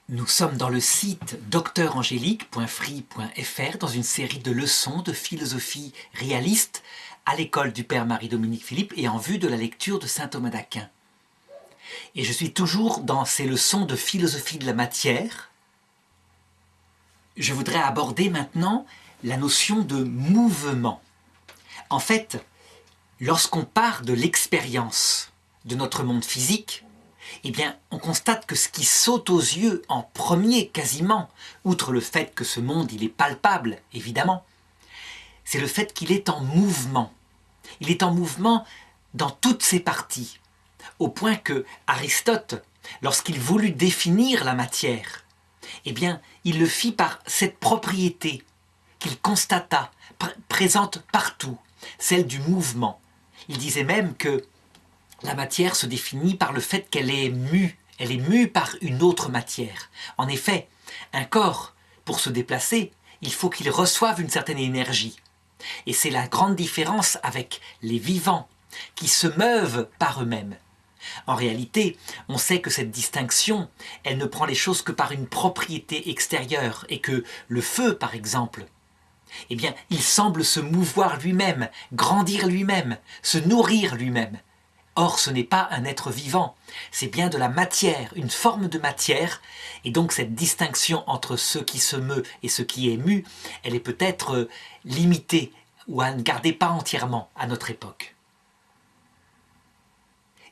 Nous sommes dans le site docteurangélique.free.fr dans une série de leçons de philosophie réaliste à l'école du Père Marie-Dominique Philippe et en vue de la lecture de saint Thomas d'Aquin. Et je suis toujours dans ces leçons de philosophie de la matière. Je voudrais aborder maintenant la notion de mouvement. En fait, lorsqu'on part de l'expérience de notre monde physique, eh bien, on constate que ce qui saute aux yeux en premier quasiment, outre le fait que ce monde il est palpable, évidemment, c'est le fait qu'il est en mouvement. Il est en mouvement dans toutes ses parties, au point que Aristote, lorsqu'il voulut définir la matière, eh bien, il le fit par cette propriété qu'il constata, présente partout, celle du mouvement. Il disait même que la matière se définit par le fait qu'elle est mue par une autre matière. En effet, un corps, pour se déplacer, il faut qu'il reçoive une certaine énergie. Et c'est la grande différence avec les vivants, qui se meuvent par eux-mêmes. En réalité, on sait que cette distinction, elle ne prend les choses que par une propriété extérieure, et que le feu, par exemple, eh bien, il semble se mouvoir lui-même, grandir lui-même, se nourrir lui-même. Or, ce n'est pas un être vivant, c'est bien de la matière, une forme de matière, et donc cette distinction entre ce qui se meut et ce qui est mu, elle est peut-être limitée, ou à ne garder pas entièrement à notre époque.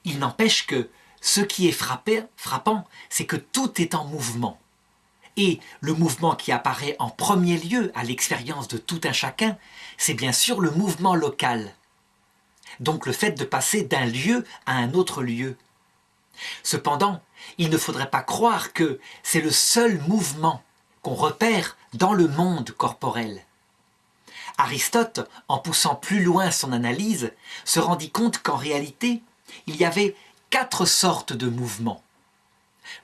Il n'empêche que ce qui est frappant, c'est que tout est en mouvement. Et le mouvement qui apparaît en premier lieu à l'expérience de tout un chacun, c'est bien sûr le mouvement local. Donc le fait de passer d'un lieu à un autre lieu. Cependant, il ne faudrait pas croire que c'est le seul mouvement qu'on repère dans le monde corporel. Aristote, en poussant plus loin son analyse, se rendit compte qu'en réalité, il y avait 4 sortes de mouvements.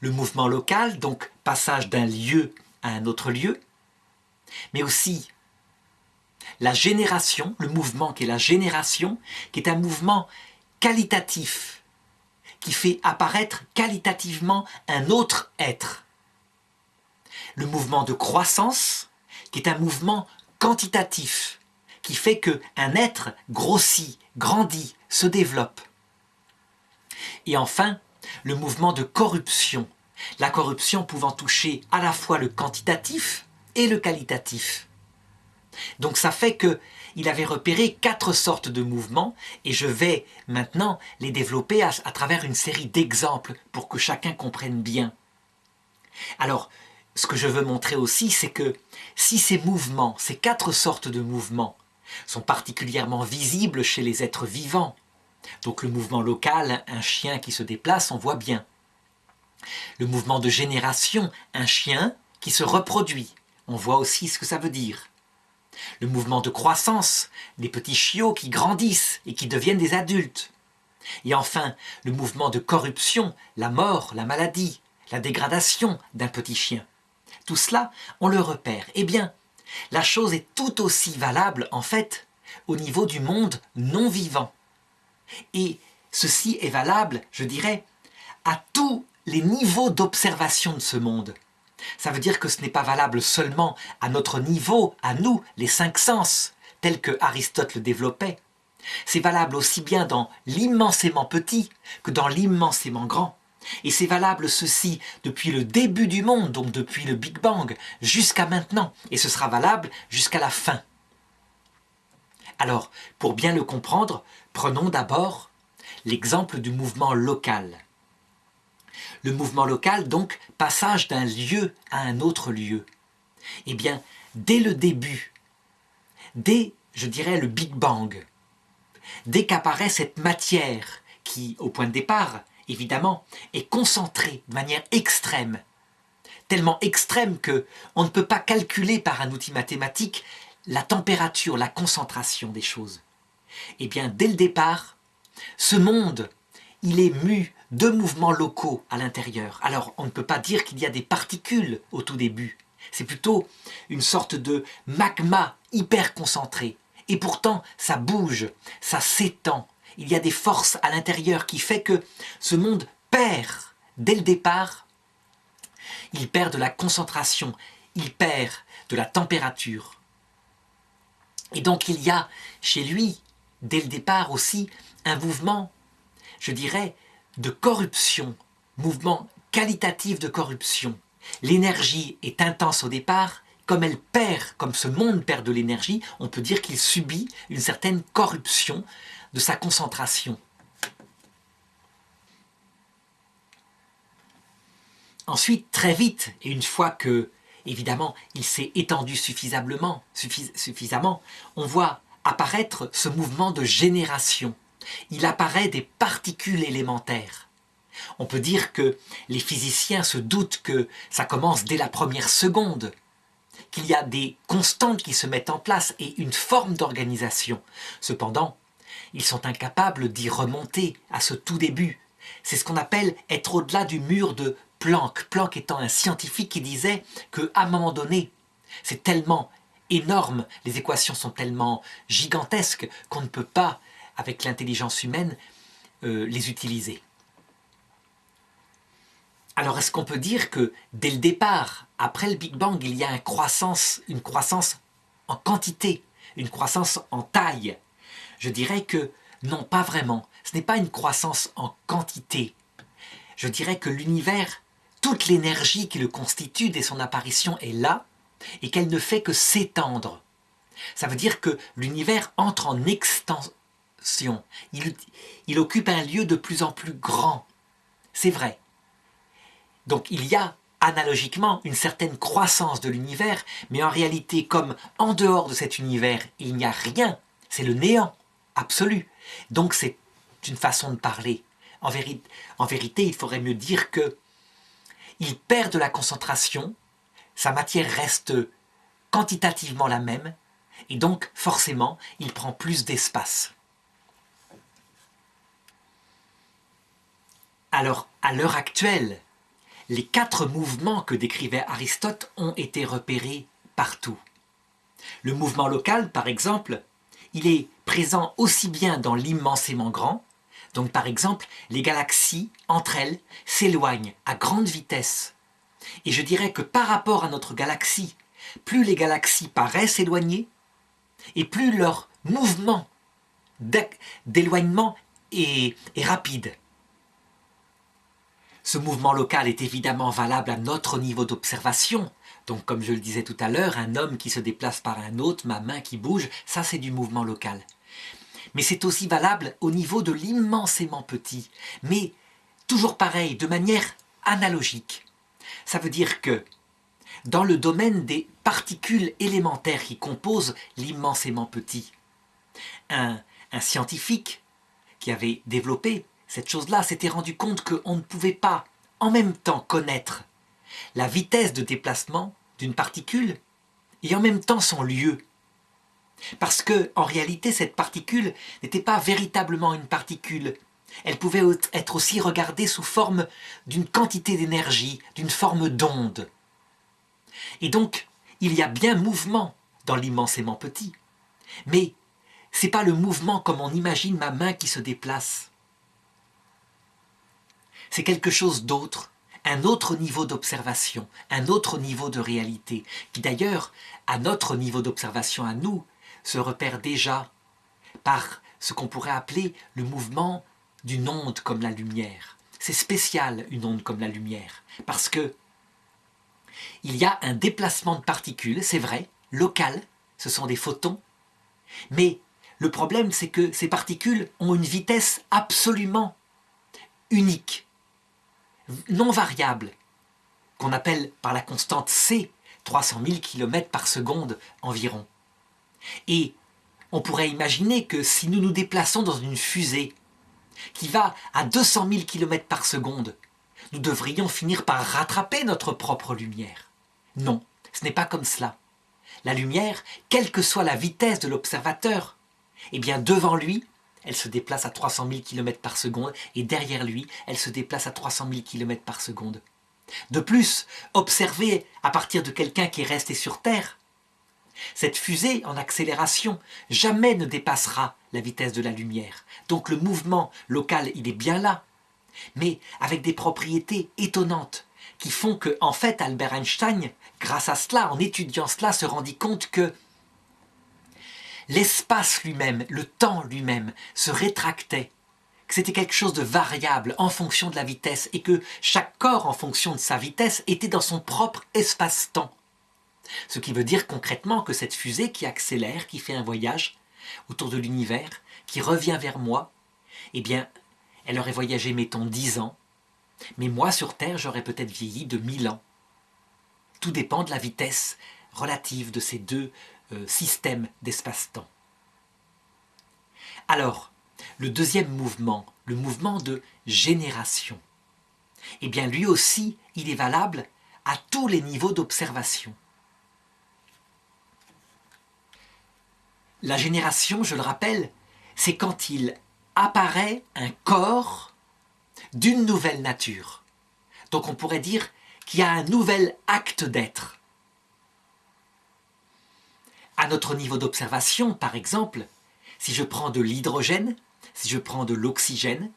Le mouvement local, donc passage d'un lieu à un autre lieu, mais aussi la génération, le mouvement qui est la génération, qui est un mouvement qualitatif, qui fait apparaître qualitativement un autre être. Le mouvement de croissance, qui est un mouvement quantitatif, qui fait qu'un être grossit, grandit, se développe. Et enfin, le mouvement de corruption, la corruption pouvant toucher à la fois le quantitatif et le qualitatif. Donc ça fait qu'il avait repéré 4 sortes de mouvements et je vais maintenant les développer à travers une série d'exemples pour que chacun comprenne bien. Alors, ce que je veux montrer aussi, c'est que si ces mouvements, ces 4 sortes de mouvements, sont particulièrement visibles chez les êtres vivants, donc le mouvement local, un chien qui se déplace, on voit bien. Le mouvement de génération, un chien qui se reproduit, on voit aussi ce que ça veut dire. Le mouvement de croissance, des petits chiots qui grandissent et qui deviennent des adultes. Et enfin, le mouvement de corruption, la mort, la maladie, la dégradation d'un petit chien. Tout cela, on le repère. Eh bien, la chose est tout aussi valable, en fait, au niveau du monde non vivant. Et ceci est valable, je dirais, à tous les niveaux d'observation de ce monde. Ça veut dire que ce n'est pas valable seulement à notre niveau, à nous, les 5 sens, tels que Aristote le développait. C'est valable aussi bien dans l'immensément petit que dans l'immensément grand. Et c'est valable ceci depuis le début du monde, donc depuis le Big Bang, jusqu'à maintenant. Et ce sera valable jusqu'à la fin. Alors, pour bien le comprendre, prenons d'abord l'exemple du mouvement local. Le mouvement local, donc, passage d'un lieu à un autre lieu. Eh bien, dès le début, dès, je dirais, le Big Bang, dès qu'apparaît cette matière qui, au point de départ, évidemment, est concentrée de manière extrême, tellement extrême qu'on ne peut pas calculer par un outil mathématique la température, la concentration des choses. Eh bien, dès le départ, ce monde, il est mu de mouvements locaux à l'intérieur. Alors, on ne peut pas dire qu'il y a des particules au tout début. C'est plutôt une sorte de magma hyper concentré. Et pourtant, ça bouge, ça s'étend. Il y a des forces à l'intérieur qui fait que ce monde perd, dès le départ, il perd de la concentration, il perd de la température. Et donc il y a chez lui, dès le départ aussi, un mouvement, je dirais, de corruption, mouvement qualitatif de corruption. L'énergie est intense au départ, comme elle perd, comme ce monde perd de l'énergie, on peut dire qu'il subit une certaine corruption de sa concentration. Ensuite, très vite, et une fois que, évidemment, il s'est étendu suffisamment, on voit apparaître ce mouvement de génération. Il apparaît des particules élémentaires. On peut dire que les physiciens se doutent que ça commence dès la première seconde, qu'il y a des constantes qui se mettent en place et une forme d'organisation. Cependant, ils sont incapables d'y remonter à ce tout début. C'est ce qu'on appelle être au-delà du mur de Planck. Planck étant un scientifique qui disait qu'à un moment donné, c'est tellement énorme, les équations sont tellement gigantesques qu'on ne peut pas, avec l'intelligence humaine, les utiliser. Alors est-ce qu'on peut dire que dès le départ, après le Big Bang, il y a une croissance en quantité, une croissance en taille? Je dirais que non, pas vraiment. Ce n'est pas une croissance en quantité. Je dirais que l'univers, toute l'énergie qui le constitue dès son apparition est là et qu'elle ne fait que s'étendre. Ça veut dire que l'univers entre en extension. Il occupe un lieu de plus en plus grand. C'est vrai. Donc il y a analogiquement une certaine croissance de l'univers, mais en réalité, comme en dehors de cet univers, il n'y a rien, c'est le néant absolu. Donc c'est une façon de parler. En vérité, il faudrait mieux dire que il perd de la concentration, sa matière reste quantitativement la même, et donc forcément, il prend plus d'espace. Alors, à l'heure actuelle, les 4 mouvements que décrivait Aristote ont été repérés partout. Le mouvement local, par exemple, il est présent aussi bien dans l'immensément grand, donc par exemple, les galaxies, entre elles, s'éloignent à grande vitesse. Et je dirais que par rapport à notre galaxie, plus les galaxies paraissent éloignées, et plus leur mouvement d'éloignement est rapide. Ce mouvement local est évidemment valable à notre niveau d'observation. Donc comme je le disais tout à l'heure, un homme qui se déplace par un autre, ma main qui bouge, ça c'est du mouvement local. Mais c'est aussi valable au niveau de l'immensément petit, mais toujours pareil, de manière analogique. Ça veut dire que dans le domaine des particules élémentaires qui composent l'immensément petit, un scientifique qui avait développé cette chose-là s'était rendu compte qu'on ne pouvait pas en même temps connaître la vitesse de déplacement d'une particule et en même temps son lieu. Parce que, en réalité, cette particule n'était pas véritablement une particule. Elle pouvait être aussi regardée sous forme d'une quantité d'énergie, d'une forme d'onde. Et donc, il y a bien mouvement dans l'immensément petit. Mais ce n'est pas le mouvement comme on imagine ma main qui se déplace. C'est quelque chose d'autre, un autre niveau d'observation, un autre niveau de réalité, qui d'ailleurs, à notre niveau d'observation à nous, se repère déjà par ce qu'on pourrait appeler le mouvement d'une onde comme la lumière. C'est spécial, une onde comme la lumière, parce que il y a un déplacement de particules, c'est vrai, local, ce sont des photons, mais le problème c'est que ces particules ont une vitesse absolument unique, non variable, qu'on appelle par la constante c, 300 000 km par seconde environ. Et on pourrait imaginer que si nous nous déplaçons dans une fusée qui va à 200 000 km par seconde, nous devrions finir par rattraper notre propre lumière. Non, ce n'est pas comme cela. La lumière, quelle que soit la vitesse de l'observateur, eh bien devant lui, elle se déplace à 300 000 km par seconde et derrière lui, elle se déplace à 300 000 km par seconde. De plus, observez à partir de quelqu'un qui est resté sur Terre, cette fusée en accélération jamais ne dépassera la vitesse de la lumière. Donc le mouvement local, il est bien là, mais avec des propriétés étonnantes. qui font que, en fait, Albert Einstein, grâce à cela, en étudiant cela, se rendit compte que l'espace lui-même, le temps lui-même, se rétractait, que c'était quelque chose de variable en fonction de la vitesse et que chaque corps, en fonction de sa vitesse, était dans son propre espace-temps. Ce qui veut dire concrètement que cette fusée qui accélère, qui fait un voyage autour de l'univers, qui revient vers moi, eh bien, elle aurait voyagé, mettons, 10 ans, mais moi, sur Terre, j'aurais peut-être vieilli de 1000 ans. Tout dépend de la vitesse relative de ces deux systèmes d'espace-temps. Alors, le deuxième mouvement, le mouvement de génération, eh bien, lui aussi, il est valable à tous les niveaux d'observation. La génération, je le rappelle, c'est quand il apparaît un corps d'une nouvelle nature. Donc on pourrait dire qu'il y a un nouvel acte d'être. À notre niveau d'observation, par exemple, si je prends de l'hydrogène, si je prends de l'oxygène,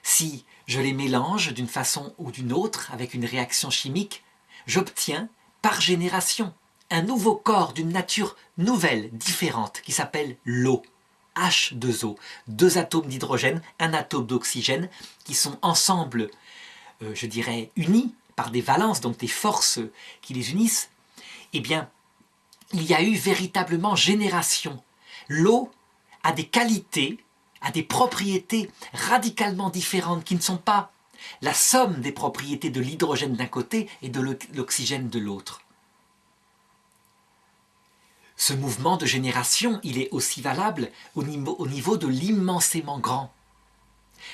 si je les mélange d'une façon ou d'une autre avec une réaction chimique, j'obtiens, par génération, un nouveau corps d'une nature nouvelle, différente, qui s'appelle l'eau. H2O, deux atomes d'hydrogène, un atome d'oxygène, qui sont ensemble, je dirais, unis par des valences, donc des forces qui les unissent. Eh bien, il y a eu véritablement génération. L'eau a des qualités, a des propriétés radicalement différentes qui ne sont pas la somme des propriétés de l'hydrogène d'un côté et de l'oxygène de l'autre. Ce mouvement de génération, il est aussi valable au niveau de l'immensément grand.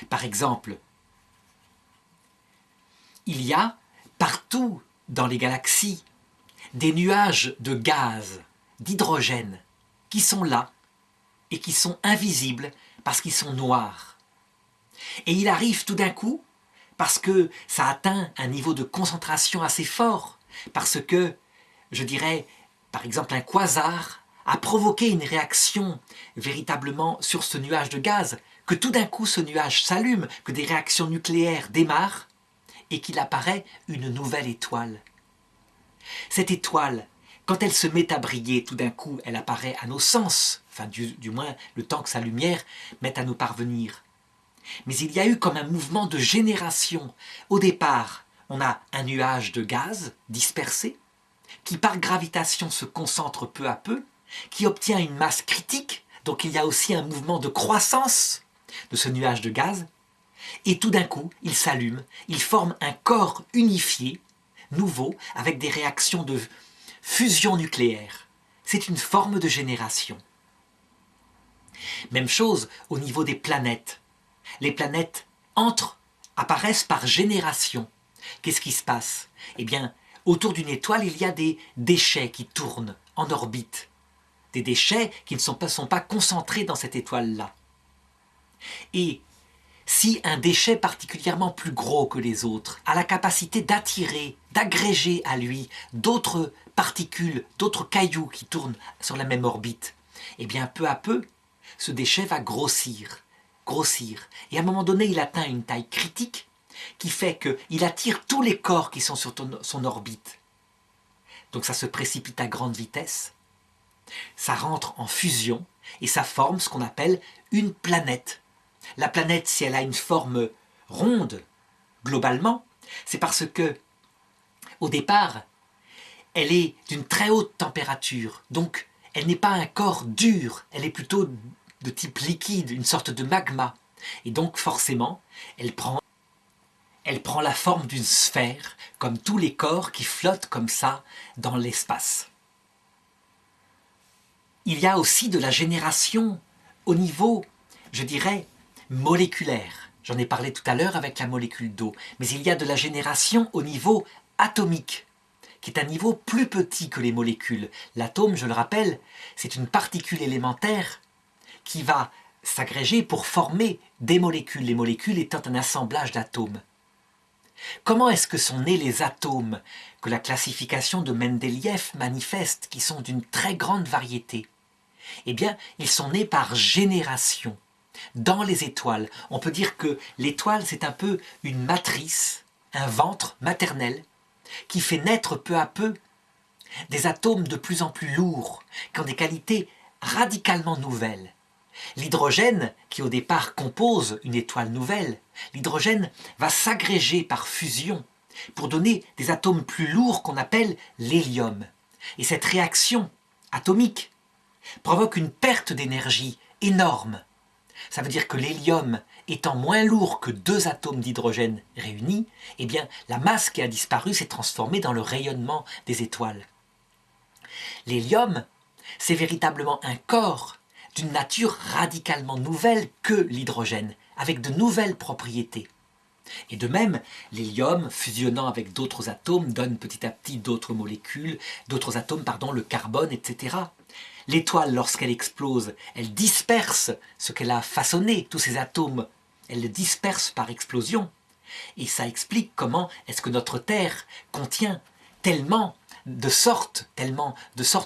Par exemple, il y a partout dans les galaxies des nuages de gaz, d'hydrogène, qui sont là et qui sont invisibles parce qu'ils sont noirs. Et il arrive tout d'un coup, parce que ça atteint un niveau de concentration assez fort, parce que, je dirais, par exemple, un quasar a provoqué une réaction véritablement sur ce nuage de gaz, que tout d'un coup ce nuage s'allume, que des réactions nucléaires démarrent et qu'il apparaît une nouvelle étoile. Cette étoile, quand elle se met à briller, tout d'un coup, elle apparaît à nos sens, enfin du moins le temps que sa lumière met à nous parvenir. Mais il y a eu comme un mouvement de génération. Au départ, on a un nuage de gaz dispersé, qui par gravitation se concentre peu à peu, qui obtient une masse critique, donc il y a aussi un mouvement de croissance de ce nuage de gaz, et tout d'un coup, il s'allume, il forme un corps unifié, nouveau, avec des réactions de fusion nucléaire. C'est une forme de génération. Même chose au niveau des planètes. Les planètes apparaissent par génération. Qu'est-ce qui se passe? Eh bien, autour d'une étoile, il y a des déchets qui tournent en orbite. Des déchets qui ne sont pas concentrés dans cette étoile-là. Et si un déchet particulièrement plus gros que les autres a la capacité d'attirer, d'agréger à lui d'autres particules, d'autres cailloux qui tournent sur la même orbite, eh bien peu à peu, ce déchet va grossir. Et à un moment donné, il atteint une taille critique qui fait qu'il attire tous les corps qui sont sur son orbite. Donc ça se précipite à grande vitesse, ça rentre en fusion et ça forme ce qu'on appelle une planète. La planète, si elle a une forme ronde, globalement, c'est parce que, au départ, elle est d'une très haute température, donc elle n'est pas un corps dur, elle est plutôt de type liquide, une sorte de magma. Et donc forcément, elle prend la forme d'une sphère, comme tous les corps qui flottent comme ça dans l'espace. Il y a aussi de la génération au niveau, je dirais, moléculaire. J'en ai parlé tout à l'heure avec la molécule d'eau. Mais il y a de la génération au niveau atomique, qui est un niveau plus petit que les molécules. L'atome, je le rappelle, c'est une particule élémentaire qui va s'agréger pour former des molécules, les molécules étant un assemblage d'atomes. Comment est-ce que sont nés les atomes que la classification de Mendeleïev manifeste, qui sont d'une très grande variété? Eh bien, ils sont nés par génération. Dans les étoiles, on peut dire que l'étoile, c'est un peu une matrice, un ventre maternel, qui fait naître peu à peu des atomes de plus en plus lourds, qui ont des qualités radicalement nouvelles. L'hydrogène, qui au départ compose une étoile nouvelle, l'hydrogène va s'agréger par fusion pour donner des atomes plus lourds qu'on appelle l'hélium. Et cette réaction atomique provoque une perte d'énergie énorme. Ça veut dire que l'hélium étant moins lourd que deux atomes d'hydrogène réunis, eh bien la masse qui a disparu s'est transformée dans le rayonnement des étoiles. L'hélium, c'est véritablement un corps d'une nature radicalement nouvelle que l'hydrogène, avec de nouvelles propriétés. Et de même, l'hélium, fusionnant avec d'autres atomes, donne petit à petit d'autres molécules, d'autres atomes, le carbone, etc. L'étoile, lorsqu'elle explose, elle disperse ce qu'elle a façonné, tous ces atomes, elle les disperse par explosion. Et ça explique comment est-ce que notre Terre contient tellement de sortes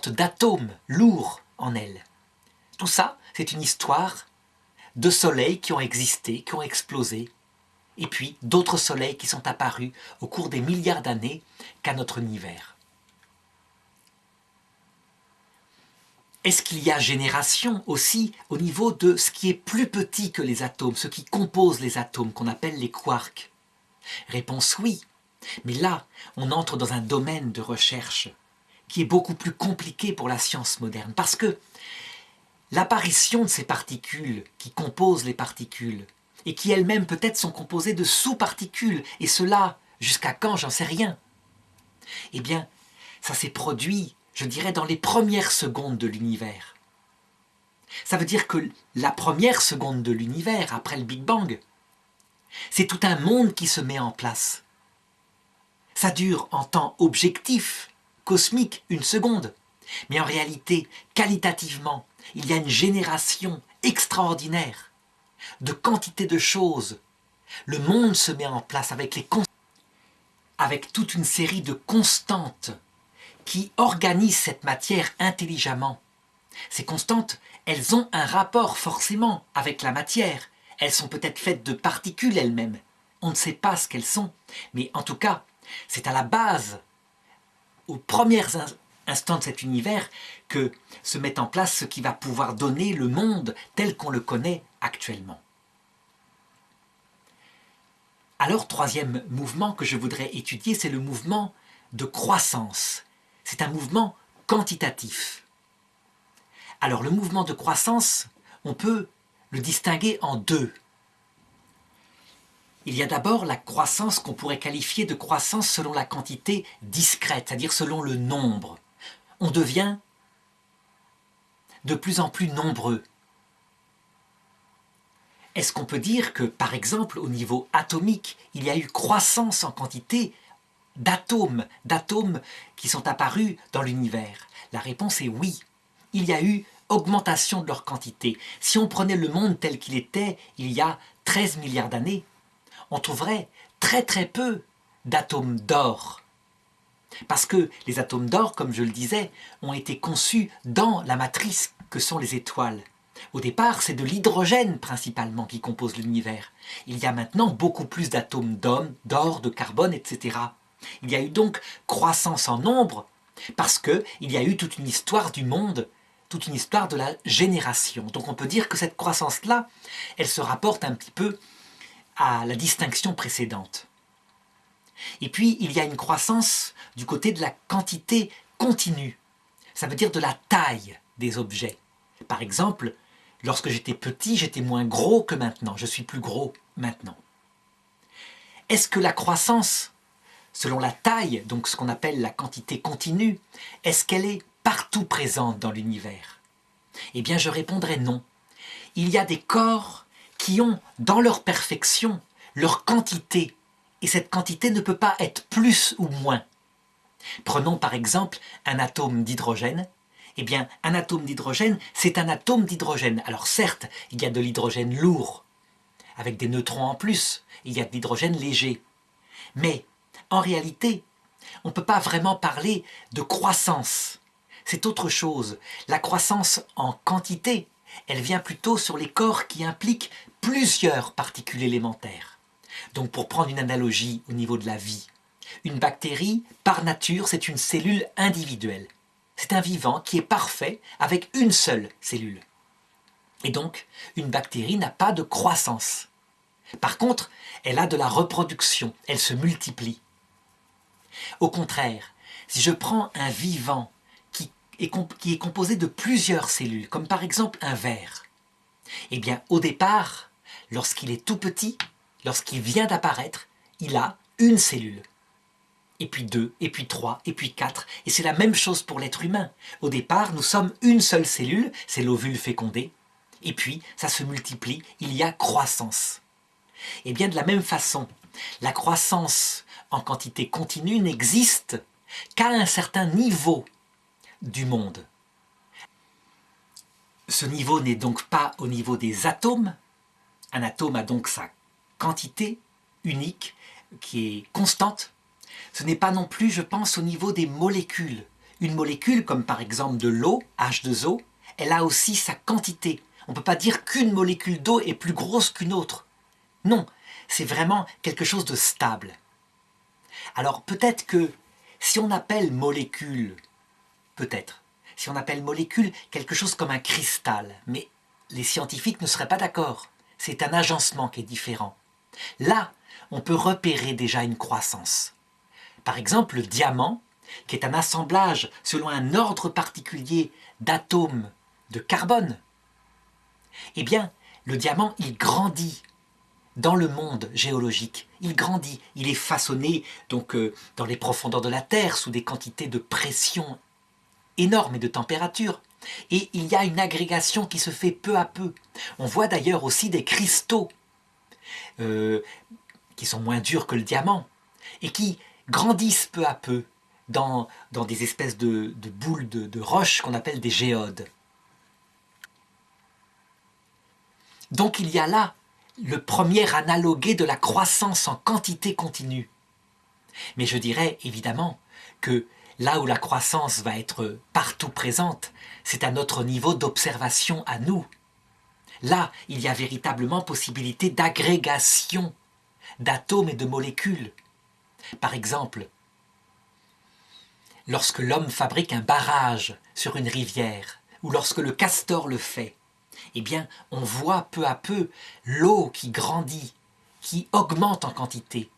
d'atomes lourds en elle. Tout ça, c'est une histoire de soleils qui ont existé, qui ont explosé, et puis d'autres soleils qui sont apparus au cours des milliards d'années qu'a notre univers. Est-ce qu'il y a génération aussi au niveau de ce qui est plus petit que les atomes, ce qui compose les atomes, qu'on appelle les quarks? Réponse oui, mais là, on entre dans un domaine de recherche qui est beaucoup plus compliqué pour la science moderne, parce que l'apparition de ces particules qui composent les particules, et qui elles-mêmes peut-être sont composées de sous-particules, et cela, jusqu'à quand, j'en sais rien. Eh bien, ça s'est produit, je dirais, dans les premières secondes de l'univers. Ça veut dire que la première seconde de l'univers, après le Big Bang, c'est tout un monde qui se met en place. Ça dure en temps objectif, cosmique, une seconde. Mais en réalité, qualitativement, il y a une génération extraordinaire de quantité de choses. Le monde se met en place avec toute une série de constantes qui organisent cette matière intelligemment. Ces constantes, elles ont un rapport forcément avec la matière. Elles sont peut-être faites de particules elles-mêmes. On ne sait pas ce qu'elles sont, mais en tout cas, c'est à la base, aux premiers instants de cet univers, que se met en place ce qui va pouvoir donner le monde tel qu'on le connaît actuellement. Alors, troisième mouvement que je voudrais étudier, c'est le mouvement de croissance. C'est un mouvement quantitatif. Alors, le mouvement de croissance, on peut le distinguer en deux. Il y a d'abord la croissance qu'on pourrait qualifier de croissance selon la quantité discrète, c'est-à-dire selon le nombre. On devient de plus en plus nombreux. Est-ce qu'on peut dire que, par exemple, au niveau atomique, il y a eu croissance en quantité d'atomes qui sont apparus dans l'univers? La réponse est oui. Il y a eu augmentation de leur quantité. Si on prenait le monde tel qu'il était il y a 13 milliards d'années, on trouverait très très peu d'atomes d'or. Parce que les atomes d'or, comme je le disais, ont été conçus dans la matrice que sont les étoiles. Au départ, c'est de l'hydrogène principalement qui compose l'univers. Il y a maintenant beaucoup plus d'atomes d'or, de carbone, etc. Il y a eu donc croissance en nombre parce qu'il y a eu toute une histoire du monde, toute une histoire de la génération. Donc on peut dire que cette croissance-là, elle se rapporte un petit peu à la distinction précédente. Et puis, il y a une croissance du côté de la quantité continue. Ça veut dire de la taille des objets. Par exemple, lorsque j'étais petit, j'étais moins gros que maintenant. Je suis plus gros maintenant. Est-ce que la croissance, selon la taille, donc ce qu'on appelle la quantité continue, est-ce qu'elle est partout présente dans l'univers? Eh bien, je répondrai non. Il y a des corps qui ont, dans leur perfection, leur quantité. Et cette quantité ne peut pas être plus ou moins. Prenons par exemple un atome d'hydrogène. Eh bien, un atome d'hydrogène, c'est un atome d'hydrogène. Alors certes, il y a de l'hydrogène lourd, avec des neutrons en plus. Il y a de l'hydrogène léger. Mais, en réalité, on ne peut pas vraiment parler de croissance. C'est autre chose. La croissance en quantité, elle vient plutôt sur les corps qui impliquent plusieurs particules élémentaires. Donc pour prendre une analogie au niveau de la vie, Une bactérie, par nature, c'est une cellule individuelle. C'est un vivant qui est parfait avec une seule cellule. Et donc, une bactérie n'a pas de croissance. Par contre, elle a de la reproduction, elle se multiplie. Au contraire, si je prends un vivant qui est composé de plusieurs cellules, comme par exemple un ver, eh bien, au départ, lorsqu'il est tout petit, lorsqu'il vient d'apparaître, il a une cellule. Et puis 2, et puis 3, et puis 4. Et c'est la même chose pour l'être humain. Au départ, nous sommes une seule cellule, c'est l'ovule fécondé. Et puis, ça se multiplie, il y a croissance. Et bien de la même façon, la croissance en quantité continue n'existe qu'à un certain niveau du monde. Ce niveau n'est donc pas au niveau des atomes. Un atome a donc sa quantité unique qui est constante. Ce n'est pas non plus, je pense, au niveau des molécules. Une molécule, comme par exemple de l'eau, H2O, elle a aussi sa quantité. On ne peut pas dire qu'une molécule d'eau est plus grosse qu'une autre. Non, c'est vraiment quelque chose de stable. Alors peut-être que si on appelle molécule, si on appelle molécule quelque chose comme un cristal, mais les scientifiques ne seraient pas d'accord. C'est un agencement qui est différent. Là, on peut repérer déjà une croissance. Par exemple, le diamant, qui est un assemblage selon un ordre particulier d'atomes de carbone, eh bien, le diamant, il grandit dans le monde géologique. Il grandit, il est façonné donc dans les profondeurs de la Terre sous des quantités de pression énormes et de température. Et il y a une agrégation qui se fait peu à peu. On voit d'ailleurs aussi des cristaux qui sont moins durs que le diamant et qui grandissent peu à peu dans des espèces de boules de roches qu'on appelle des géodes. Donc il y a là le premier analogué de la croissance en quantité continue. Mais je dirais évidemment que là où la croissance va être partout présente, c'est à notre niveau d'observation à nous. Là, il y a véritablement possibilité d'agrégation d'atomes et de molécules. Par exemple, lorsque l'homme fabrique un barrage sur une rivière, ou lorsque le castor le fait, eh bien, on voit peu à peu l'eau qui grandit, qui augmente en quantité,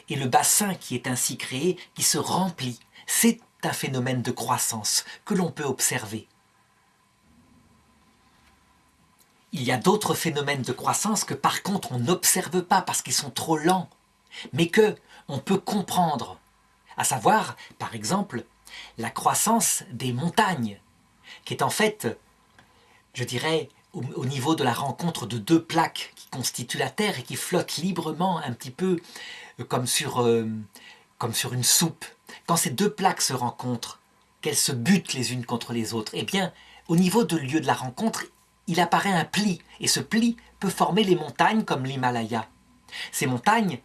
et le bassin qui est ainsi créé, qui se remplit. C'est un phénomène de croissance que l'on peut observer. Il y a d'autres phénomènes de croissance que par contre on n'observe pas parce qu'ils sont trop lents, mais que on peut comprendre, à savoir, par exemple, la croissance des montagnes, qui est en fait, je dirais, au niveau de la rencontre de deux plaques qui constituent la Terre et qui flottent librement un petit peu comme sur une soupe. Quand ces deux plaques se rencontrent, qu'elles se butent les unes contre les autres, eh bien, au niveau du lieu de la rencontre, il apparaît un pli, et ce pli peut former les montagnes comme l'Himalaya. Ces montagnes,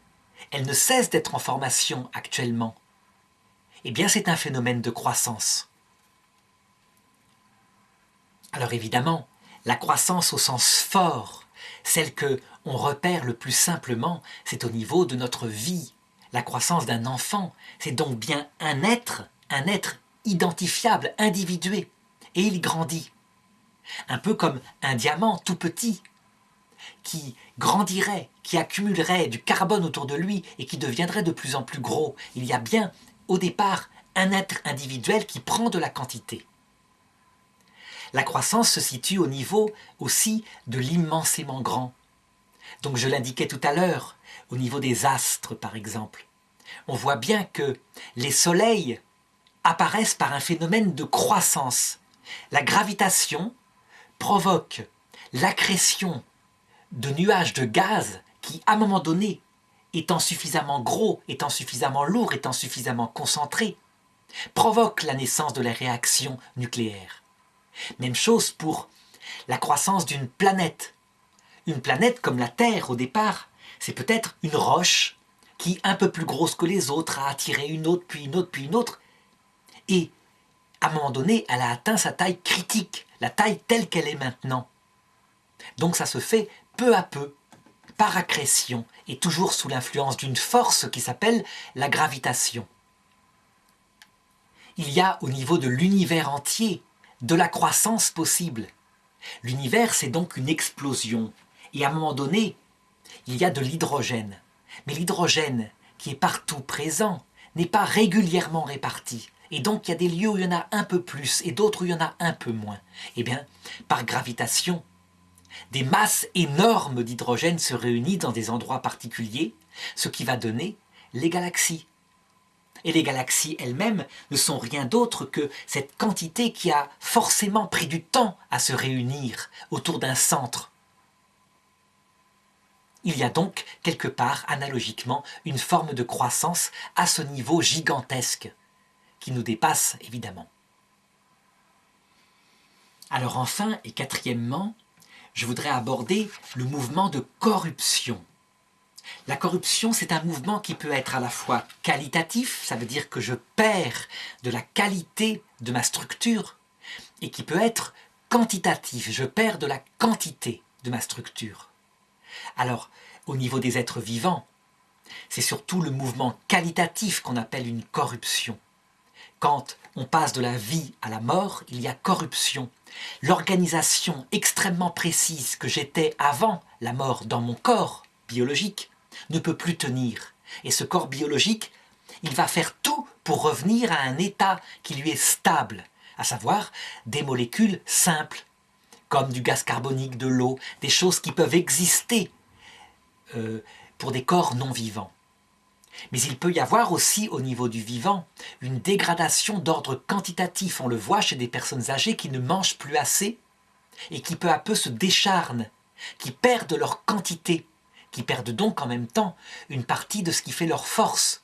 elles ne cessent d'être en formation actuellement. Eh bien, c'est un phénomène de croissance. Alors évidemment, la croissance au sens fort, celle que on repère le plus simplement, c'est au niveau de notre vie. La croissance d'un enfant, c'est donc bien un être identifiable, individué, et il grandit. Un peu comme un diamant tout petit, qui grandirait, qui accumulerait du carbone autour de lui et qui deviendrait de plus en plus gros. Il y a bien, au départ, un être individuel qui prend de la quantité. La croissance se situe au niveau aussi de l'immensément grand. Donc je l'indiquais tout à l'heure, au niveau des astres par exemple. On voit bien que les soleils apparaissent par un phénomène de croissance. La gravitation provoque l'accrétion de nuages de gaz qui, à un moment donné, étant suffisamment gros, étant suffisamment lourds, étant suffisamment concentrés, provoquent la naissance de la réaction nucléaire. Même chose pour la croissance d'une planète. Une planète comme la Terre au départ, c'est peut-être une roche qui, un peu plus grosse que les autres, a attiré une autre, puis une autre, puis une autre. Et à un moment donné, elle a atteint sa taille critique, la taille telle qu'elle est maintenant. Donc ça se fait peu à peu. par accrétion et toujours sous l'influence d'une force qui s'appelle la gravitation. Il y a au niveau de l'univers entier de la croissance possible. L'univers, c'est donc une explosion. Et à un moment donné, il y a de l'hydrogène. Mais l'hydrogène, qui est partout présent, n'est pas régulièrement réparti. Et donc, il y a des lieux où il y en a un peu plus et d'autres où il y en a un peu moins. Eh bien, par gravitation, des masses énormes d'hydrogène se réunissent dans des endroits particuliers, ce qui va donner les galaxies. Et les galaxies elles-mêmes ne sont rien d'autre que cette quantité qui a forcément pris du temps à se réunir autour d'un centre. Il y a donc quelque part, analogiquement, une forme de croissance à ce niveau gigantesque, qui nous dépasse évidemment. Alors enfin, et quatrièmement, je voudrais aborder le mouvement de corruption. La corruption, c'est un mouvement qui peut être à la fois qualitatif, ça veut dire que je perds de la qualité de ma structure, et qui peut être quantitatif, je perds de la quantité de ma structure. Alors, au niveau des êtres vivants, c'est surtout le mouvement qualitatif qu'on appelle une corruption. Quand on passe de la vie à la mort, il y a corruption. L'organisation extrêmement précise que j'étais avant la mort dans mon corps biologique ne peut plus tenir. Et ce corps biologique, il va faire tout pour revenir à un état qui lui est stable, à savoir des molécules simples, comme du gaz carbonique, de l'eau, des choses qui peuvent exister pour des corps non vivants. Mais il peut y avoir aussi au niveau du vivant une dégradation d'ordre quantitatif. On le voit chez des personnes âgées qui ne mangent plus assez et qui peu à peu se décharnent, qui perdent leur quantité, qui perdent donc en même temps une partie de ce qui fait leur force.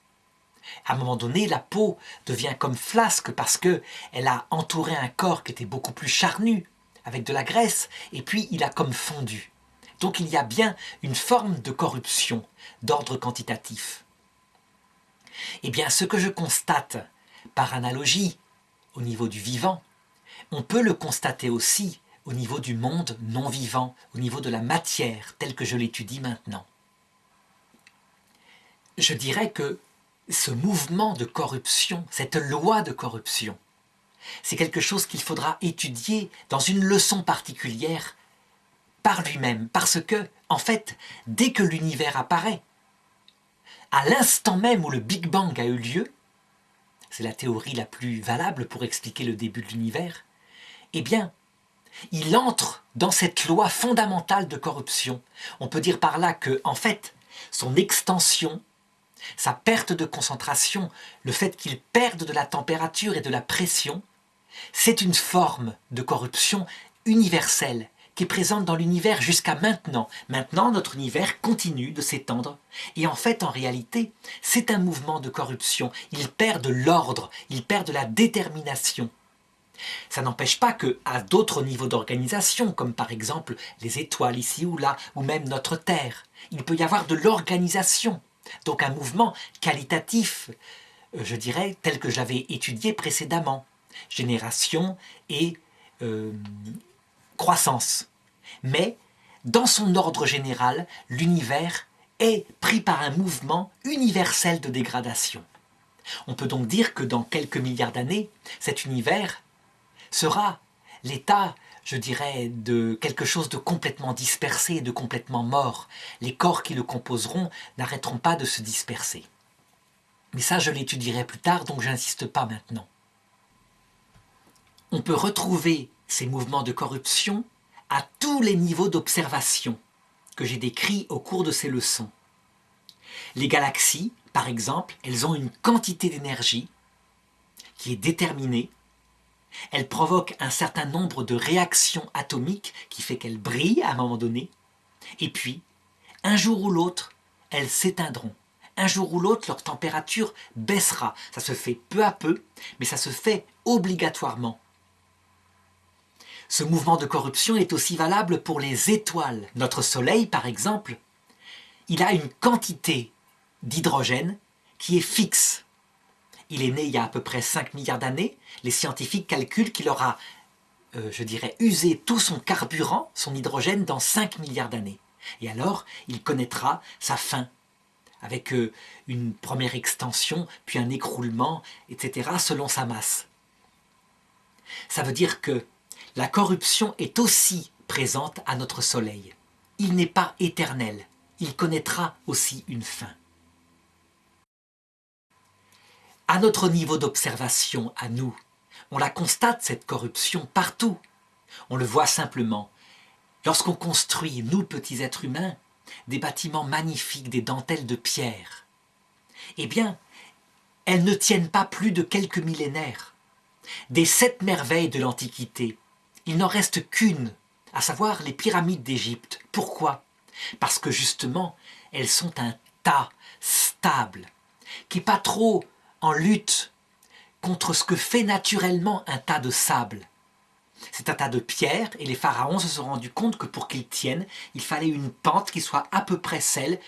À un moment donné, la peau devient comme flasque parce qu'elle a entouré un corps qui était beaucoup plus charnu, avec de la graisse, et puis il a comme fondu. Donc il y a bien une forme de corruption d'ordre quantitatif. Eh bien, ce que je constate par analogie au niveau du vivant, on peut le constater aussi au niveau du monde non vivant, au niveau de la matière telle que je l'étudie maintenant. Je dirais que ce mouvement de corruption, cette loi de corruption, c'est quelque chose qu'il faudra étudier dans une leçon particulière par lui-même, parce que, en fait, dès que l'univers apparaît, à l'instant même où le Big Bang a eu lieu, c'est la théorie la plus valable pour expliquer le début de l'univers, eh bien, il entre dans cette loi fondamentale de corruption. On peut dire par là que, en fait, son extension, sa perte de concentration, le fait qu'il perde de la température et de la pression, c'est une forme de corruption universelle qui est présente dans l'univers jusqu'à maintenant. Maintenant, notre univers continue de s'étendre. Et en fait, en réalité, c'est un mouvement de corruption. Il perd de l'ordre, il perd de la détermination. Ça n'empêche pas qu'à d'autres niveaux d'organisation, comme par exemple les étoiles ici ou là, ou même notre Terre, il peut y avoir de l'organisation. Donc un mouvement qualitatif, je dirais, tel que je l'avais étudié précédemment. Génération et croissance. Mais, dans son ordre général, l'univers est pris par un mouvement universel de dégradation. On peut donc dire que dans quelques milliards d'années, cet univers sera l'état, je dirais, de quelque chose de complètement dispersé, de complètement mort. Les corps qui le composeront n'arrêteront pas de se disperser. Mais ça, je l'étudierai plus tard, donc je n'insiste pas maintenant. On peut retrouver ces mouvements de corruption à tous les niveaux d'observation que j'ai décrits au cours de ces leçons. Les galaxies, par exemple, elles ont une quantité d'énergie qui est déterminée. Elles provoquent un certain nombre de réactions atomiques qui fait qu'elles brillent à un moment donné. Et puis, un jour ou l'autre, elles s'éteindront. Un jour ou l'autre, leur température baissera. Ça se fait peu à peu, mais ça se fait obligatoirement. Ce mouvement de corruption est aussi valable pour les étoiles. Notre Soleil, par exemple, il a une quantité d'hydrogène qui est fixe. Il est né il y a à peu près 5 milliards d'années. Les scientifiques calculent qu'il aura, usé tout son carburant, son hydrogène, dans 5 milliards d'années. Et alors, il connaîtra sa fin, avec une première extension, puis un écroulement, etc., selon sa masse. Ça veut dire que la corruption est aussi présente à notre Soleil. Il n'est pas éternel, il connaîtra aussi une fin. À notre niveau d'observation, à nous, on la constate, cette corruption, partout. On le voit simplement. Lorsqu'on construit, nous, petits êtres humains, des bâtiments magnifiques, des dentelles de pierre, eh bien, elles ne tiennent pas plus de quelques millénaires. Des 7 merveilles de l'Antiquité, il n'en reste qu'une, à savoir les pyramides d'Égypte. Pourquoi? Parce que justement, elles sont un tas stable, qui n'est pas trop en lutte contre ce que fait naturellement un tas de sable. C'est un tas de pierres et les pharaons se sont rendus compte que pour qu'ils tiennent, il fallait une pente qui soit à peu près celle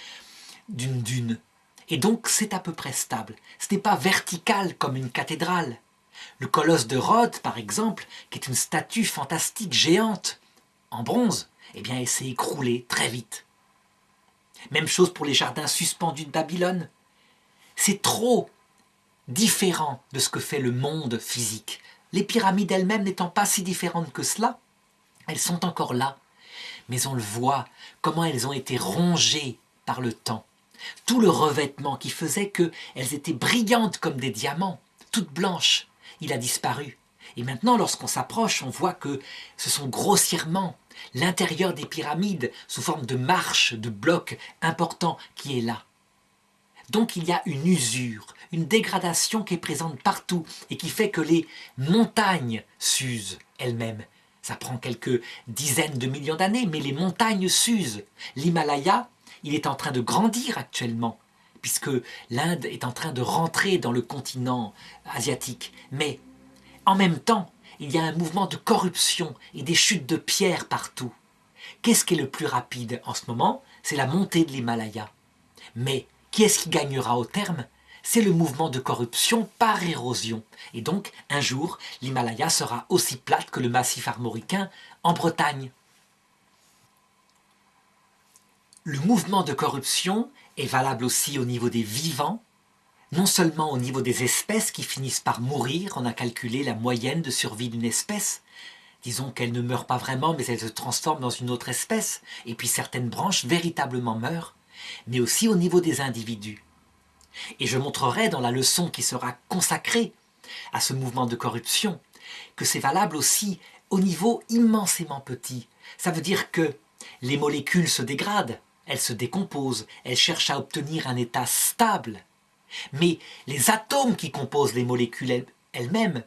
d'une dune. Et donc c'est à peu près stable. Ce n'est pas vertical comme une cathédrale. Le colosse de Rhodes, par exemple, qui est une statue fantastique géante en bronze, eh bien elle s'est écroulée très vite. Même chose pour les jardins suspendus de Babylone. C'est trop différent de ce que fait le monde physique. Les pyramides elles-mêmes n'étant pas si différentes que cela, elles sont encore là. Mais on le voit, comment elles ont été rongées par le temps. Tout le revêtement qui faisait qu'elles étaient brillantes comme des diamants, toutes blanches, il a disparu. Et maintenant, lorsqu'on s'approche, on voit que ce sont grossièrement l'intérieur des pyramides, sous forme de marches, de blocs importants, qui est là. Donc il y a une usure, une dégradation qui est présente partout et qui fait que les montagnes s'usent elles-mêmes. Ça prend quelques dizaines de millions d'années, mais les montagnes s'usent. L'Himalaya, il est en train de grandir actuellement, puisque l'Inde est en train de rentrer dans le continent asiatique. Mais en même temps, il y a un mouvement de corruption et des chutes de pierres partout. Qu'est-ce qui est le plus rapide en ce moment? C'est la montée de l'Himalaya. Mais qui est-ce qui gagnera au terme? C'est le mouvement de corruption par érosion. Et donc, un jour, l'Himalaya sera aussi plate que le massif armoricain en Bretagne. Le mouvement de corruption est valable aussi au niveau des vivants, non seulement au niveau des espèces qui finissent par mourir. On a calculé la moyenne de survie d'une espèce. Disons qu'elle ne meurt pas vraiment, mais elle se transforme dans une autre espèce, et puis certaines branches véritablement meurent, mais aussi au niveau des individus. Et je montrerai dans la leçon qui sera consacrée à ce mouvement de corruption que c'est valable aussi au niveau immensément petit. Ça veut dire que les molécules se dégradent, elles se décomposent, elles cherchent à obtenir un état stable. Mais les atomes qui composent les molécules elles-mêmes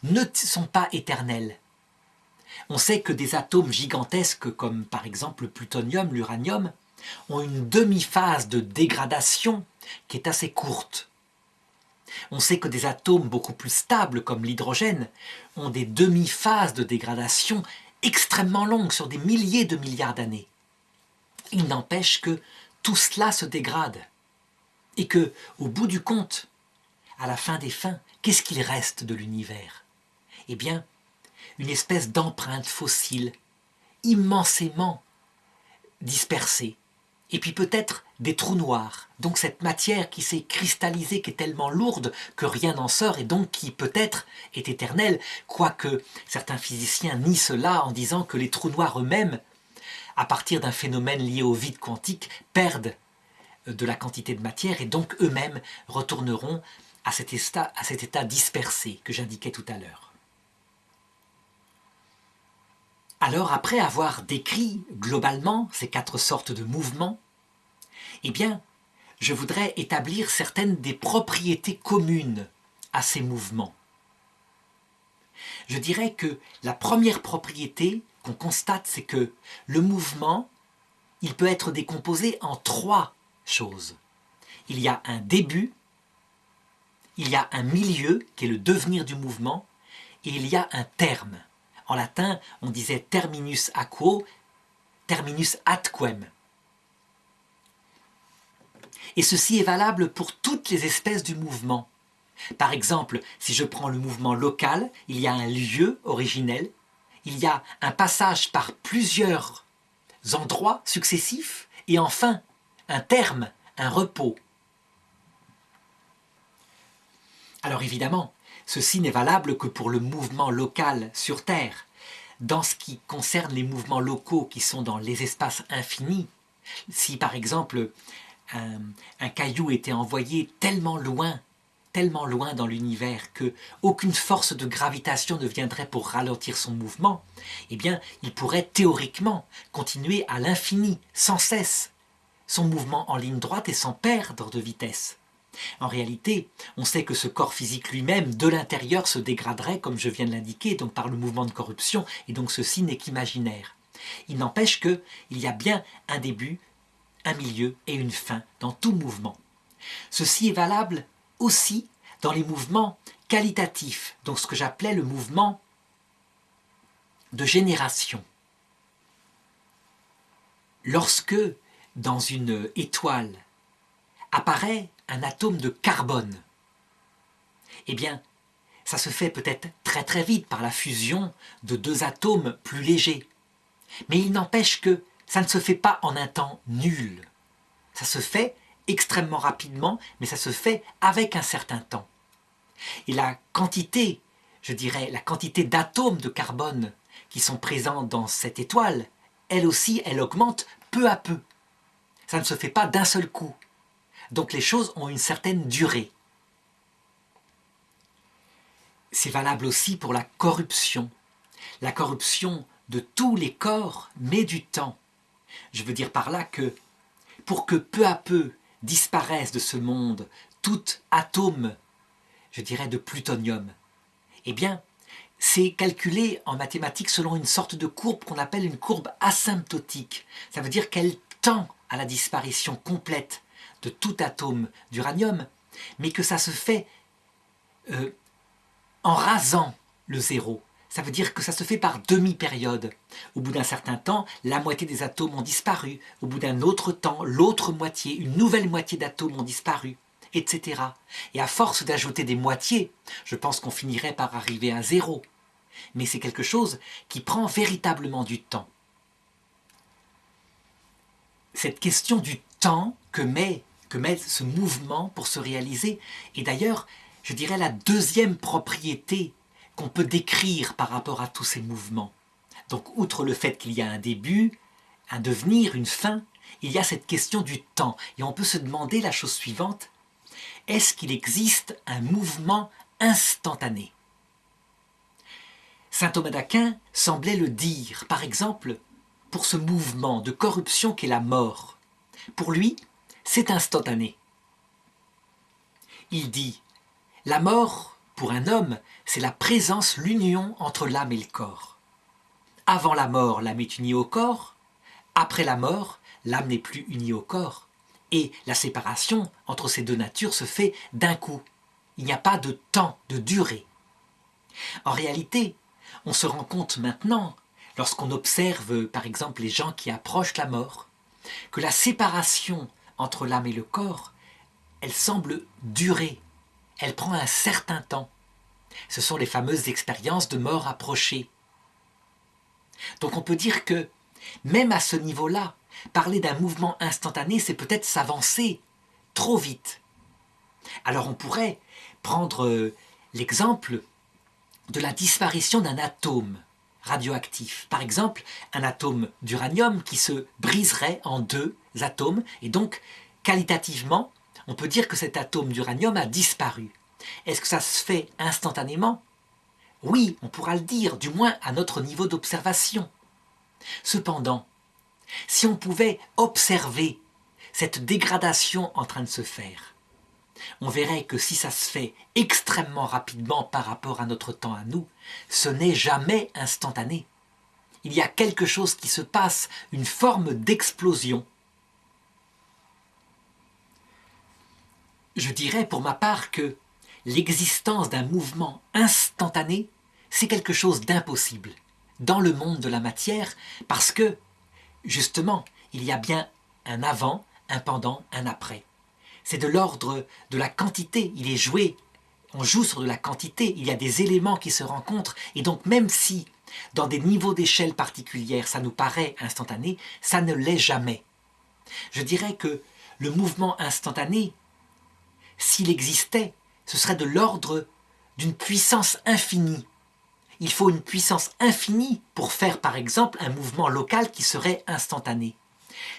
ne sont pas éternels. On sait que des atomes gigantesques comme par exemple le plutonium, l'uranium, ont une demi-phase de dégradation qui est assez courte. On sait que des atomes beaucoup plus stables comme l'hydrogène ont des demi-phases de dégradation extrêmement longues sur des milliers de milliards d'années. Il n'empêche que tout cela se dégrade et que, au bout du compte, à la fin des fins, qu'est-ce qu'il reste de l'univers? Eh bien, une espèce d'empreinte fossile immensément dispersée. Et puis peut-être des trous noirs. Donc cette matière qui s'est cristallisée, qui est tellement lourde que rien n'en sort et donc qui peut-être est éternelle, quoique certains physiciens nient cela en disant que les trous noirs eux-mêmes, à partir d'un phénomène lié au vide quantique, perdent de la quantité de matière et donc eux-mêmes retourneront à cet état dispersé que j'indiquais tout à l'heure. Alors, après avoir décrit globalement ces 4 sortes de mouvements, eh bien, je voudrais établir certaines des propriétés communes à ces mouvements. Je dirais que la première propriété qu'on constate, c'est que le mouvement, il peut être décomposé en 3 choses. Il y a un début, il y a un milieu, qui est le devenir du mouvement, et il y a un terme. En latin, on disait terminus aquo, terminus atquem. Et ceci est valable pour toutes les espèces du mouvement. Par exemple, si je prends le mouvement local, il y a un lieu originel, il y a un passage par plusieurs endroits successifs et enfin un terme, un repos. Alors évidemment, ceci n'est valable que pour le mouvement local sur Terre. Dans ce qui concerne les mouvements locaux qui sont dans les espaces infinis, si par exemple un caillou était envoyé tellement loin dans l'univers que aucune force de gravitation ne viendrait pour ralentir son mouvement, eh bien, il pourrait théoriquement continuer à l'infini, sans cesse, son mouvement en ligne droite et sans perdre de vitesse. En réalité, on sait que ce corps physique lui-même, de l'intérieur, se dégraderait, comme je viens de l'indiquer, donc par le mouvement de corruption, et donc ceci n'est qu'imaginaire. Il n'empêche qu'il y a bien un début, un milieu et une fin dans tout mouvement. Ceci est valable aussi dans les mouvements qualitatifs, donc ce que j'appelais le mouvement de génération. Lorsque, dans une étoile, apparaît un atome de carbone, eh bien, ça se fait peut-être très très vite par la fusion de deux atomes plus légers. Mais il n'empêche que ça ne se fait pas en un temps nul. Ça se fait extrêmement rapidement, mais ça se fait avec un certain temps. Et la quantité, je dirais, la quantité d'atomes de carbone qui sont présents dans cette étoile, elle aussi, elle augmente peu à peu. Ça ne se fait pas d'un seul coup. Donc les choses ont une certaine durée. C'est valable aussi pour la corruption. La corruption de tous les corps met du temps. Je veux dire par là que pour que peu à peu disparaisse de ce monde tout atome, je dirais, de plutonium, eh bien, c'est calculé en mathématiques selon une sorte de courbe qu'on appelle une courbe asymptotique. Ça veut dire qu'elle tend à la disparition complète de tout atome d'uranium, mais que ça se fait en rasant le zéro. Ça veut dire que ça se fait par demi-période. Au bout d'un certain temps, la moitié des atomes ont disparu. Au bout d'un autre temps, l'autre moitié, une nouvelle moitié d'atomes ont disparu, etc. Et à force d'ajouter des moitiés, je pense qu'on finirait par arriver à zéro. Mais c'est quelque chose qui prend véritablement du temps. Cette question du temps que met ce mouvement pour se réaliser est d'ailleurs, je dirais, la deuxième propriété qu'on peut décrire par rapport à tous ces mouvements. Donc, outre le fait qu'il y a un début, un devenir, une fin, il y a cette question du temps. Et on peut se demander la chose suivante, est-ce qu'il existe un mouvement instantané ? Saint Thomas d'Aquin semblait le dire, par exemple, pour ce mouvement de corruption qu'est la mort. Pour lui, c'est instantané. Il dit, la mort, pour un homme, c'est la présence, l'union entre l'âme et le corps. Avant la mort, l'âme est unie au corps. Après la mort, l'âme n'est plus unie au corps. Et la séparation entre ces deux natures se fait d'un coup. Il n'y a pas de temps, de durée. En réalité, on se rend compte maintenant, lorsqu'on observe par exemple les gens qui approchent la mort, que la séparation entre l'âme et le corps, elle semble durer. Elle prend un certain temps. Ce sont les fameuses expériences de mort approchée. Donc on peut dire que, même à ce niveau-là, parler d'un mouvement instantané, c'est peut-être s'avancer trop vite. Alors on pourrait prendre l'exemple de la disparition d'un atome radioactif. Par exemple, un atome d'uranium qui se briserait en deux atomes, et donc, qualitativement, on peut dire que cet atome d'uranium a disparu. Est-ce que ça se fait instantanément ? Oui, on pourra le dire, du moins à notre niveau d'observation. Cependant, si on pouvait observer cette dégradation en train de se faire, on verrait que si ça se fait extrêmement rapidement par rapport à notre temps à nous, ce n'est jamais instantané. Il y a quelque chose qui se passe, une forme d'explosion. Je dirais pour ma part que l'existence d'un mouvement instantané, c'est quelque chose d'impossible dans le monde de la matière parce que, justement, il y a bien un avant, un pendant, un après. C'est de l'ordre de la quantité, on joue sur de la quantité, il y a des éléments qui se rencontrent et donc même si dans des niveaux d'échelle particulières, ça nous paraît instantané, ça ne l'est jamais. Je dirais que le mouvement instantané, s'il existait, ce serait de l'ordre d'une puissance infinie. Il faut une puissance infinie pour faire par exemple un mouvement local qui serait instantané.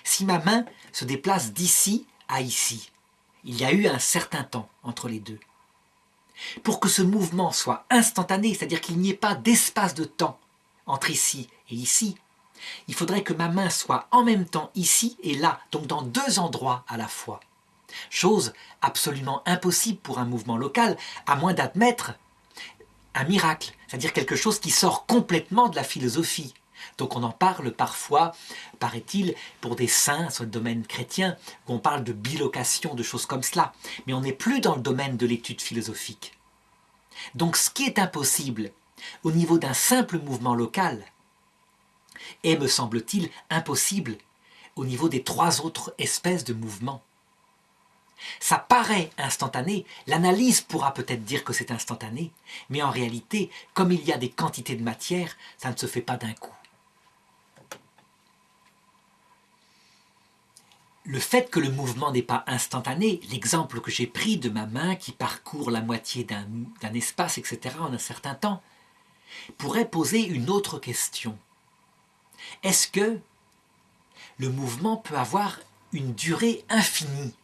Si ma main se déplace d'ici à ici, il y a eu un certain temps entre les deux. Pour que ce mouvement soit instantané, c'est-à-dire qu'il n'y ait pas d'espace de temps entre ici et ici, il faudrait que ma main soit en même temps ici et là, donc dans deux endroits à la fois. Chose absolument impossible pour un mouvement local, à moins d'admettre un miracle, c'est-à-dire quelque chose qui sort complètement de la philosophie. Donc on en parle parfois, paraît-il, pour des saints sur le domaine chrétien, où on parle de bilocation, de choses comme cela. Mais on n'est plus dans le domaine de l'étude philosophique. Donc ce qui est impossible au niveau d'un simple mouvement local est, me semble-t-il, impossible au niveau des trois autres espèces de mouvements. Ça paraît instantané, l'analyse pourra peut-être dire que c'est instantané, mais en réalité, comme il y a des quantités de matière, ça ne se fait pas d'un coup. Le fait que le mouvement n'est pas instantané, l'exemple que j'ai pris de ma main qui parcourt la moitié d'un espace, etc., en un certain temps, pourrait poser une autre question. Est-ce que le mouvement peut avoir une durée infinie ?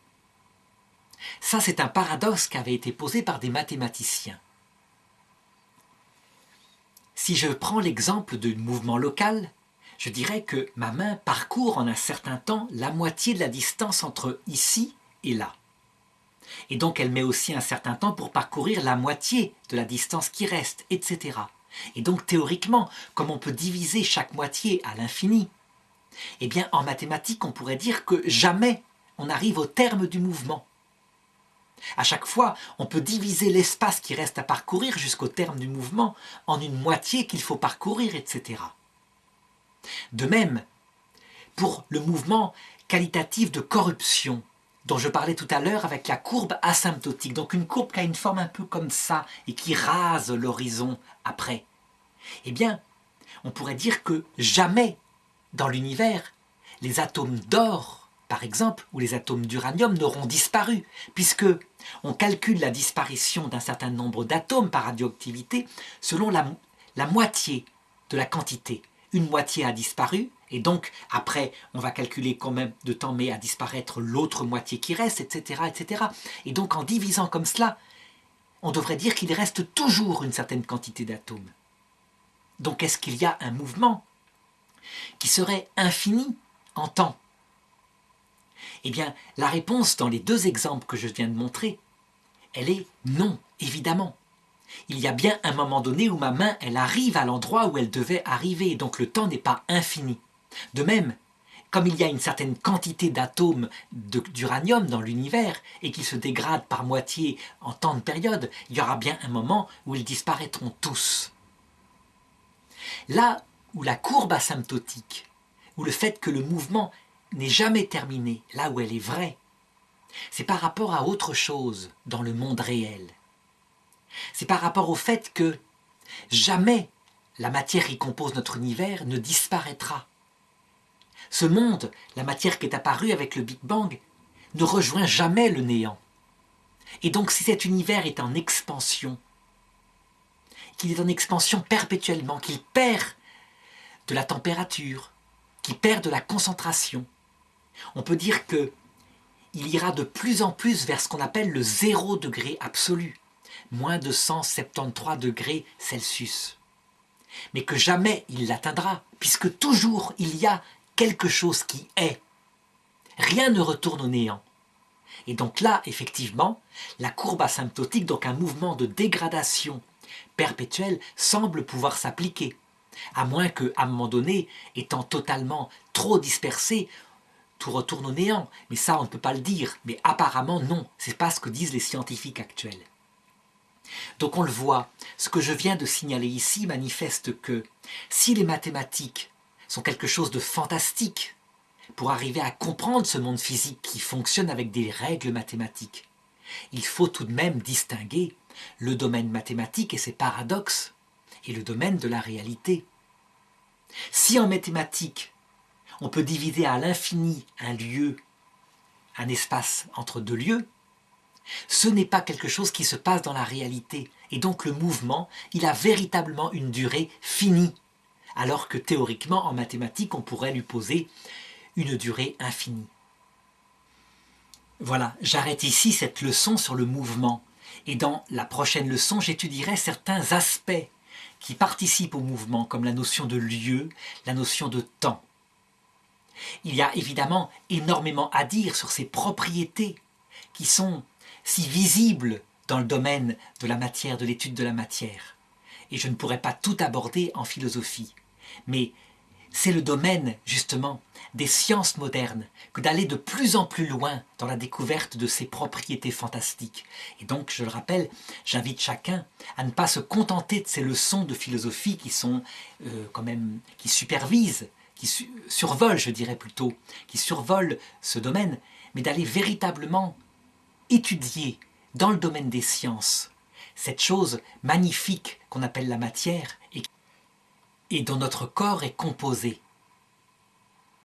Ça, c'est un paradoxe qui avait été posé par des mathématiciens. Si je prends l'exemple du mouvement local, je dirais que ma main parcourt en un certain temps la moitié de la distance entre ici et là. Et donc elle met aussi un certain temps pour parcourir la moitié de la distance qui reste, etc. Et donc théoriquement, comme on peut diviser chaque moitié à l'infini, eh bien en mathématiques on pourrait dire que jamais on arrive au terme du mouvement. À chaque fois, on peut diviser l'espace qui reste à parcourir jusqu'au terme du mouvement en une moitié qu'il faut parcourir, etc. De même, pour le mouvement qualitatif de corruption, dont je parlais tout à l'heure avec la courbe asymptotique, donc une courbe qui a une forme un peu comme ça et qui rase l'horizon après, eh bien, on pourrait dire que jamais dans l'univers, les atomes d'or, par exemple, ou les atomes d'uranium n'auront disparu, puisque on calcule la disparition d'un certain nombre d'atomes par radioactivité selon la moitié de la quantité. Une moitié a disparu, et donc après on va calculer combien de temps met à disparaître l'autre moitié qui reste, etc., etc. Et donc en divisant comme cela, on devrait dire qu'il reste toujours une certaine quantité d'atomes. Donc est-ce qu'il y a un mouvement qui serait infini en temps? Eh bien, la réponse dans les deux exemples que je viens de montrer, elle est non, évidemment. Il y a bien un moment donné où ma main, elle arrive à l'endroit où elle devait arriver, donc le temps n'est pas infini. De même, comme il y a une certaine quantité d'atomes d'uranium dans l'univers et qu'ils se dégradent par moitié en temps de période, il y aura bien un moment où ils disparaîtront tous. Là où la courbe asymptotique, où le fait que le mouvement n'est jamais terminé, là où elle est vraie, c'est par rapport à autre chose dans le monde réel. C'est par rapport au fait que jamais la matière qui compose notre univers ne disparaîtra. Ce monde, la matière qui est apparue avec le Big Bang, ne rejoint jamais le néant. Et donc si cet univers est en expansion, qu'il est en expansion perpétuellement, qu'il perd de la température, qu'il perd de la concentration, on peut dire que il ira de plus en plus vers ce qu'on appelle le 0 degré absolu, moins de 173 degrés Celsius. Mais que jamais il l'atteindra, puisque toujours il y a quelque chose qui est. Rien ne retourne au néant. Et donc là, effectivement, la courbe asymptotique, donc un mouvement de dégradation perpétuelle, semble pouvoir s'appliquer. À moins qu'à un moment donné, étant totalement trop dispersé, tout retourne au néant. Mais ça, on ne peut pas le dire. Mais apparemment, non. Ce n'est pas ce que disent les scientifiques actuels. Donc on le voit, ce que je viens de signaler ici manifeste que si les mathématiques sont quelque chose de fantastique pour arriver à comprendre ce monde physique qui fonctionne avec des règles mathématiques, il faut tout de même distinguer le domaine mathématique et ses paradoxes et le domaine de la réalité. Si en mathématiques, on peut diviser à l'infini un lieu, un espace entre deux lieux, ce n'est pas quelque chose qui se passe dans la réalité. Et donc le mouvement, il a véritablement une durée finie. Alors que théoriquement, en mathématiques, on pourrait lui poser une durée infinie. Voilà, j'arrête ici cette leçon sur le mouvement. Et dans la prochaine leçon, j'étudierai certains aspects qui participent au mouvement, comme la notion de lieu, la notion de temps. Il y a évidemment énormément à dire sur ces propriétés qui sont si visibles dans le domaine de la matière, de l'étude de la matière. Et je ne pourrais pas tout aborder en philosophie. Mais c'est le domaine, justement, des sciences modernes que d'aller de plus en plus loin dans la découverte de ces propriétés fantastiques. Et donc, je le rappelle, j'invite chacun à ne pas se contenter de ces leçons de philosophie qui sont quand même, qui supervisent, qui survolent, je dirais plutôt, qui survolent ce domaine, mais d'aller véritablement étudier dans le domaine des sciences cette chose magnifique qu'on appelle la matière et dont notre corps est composé.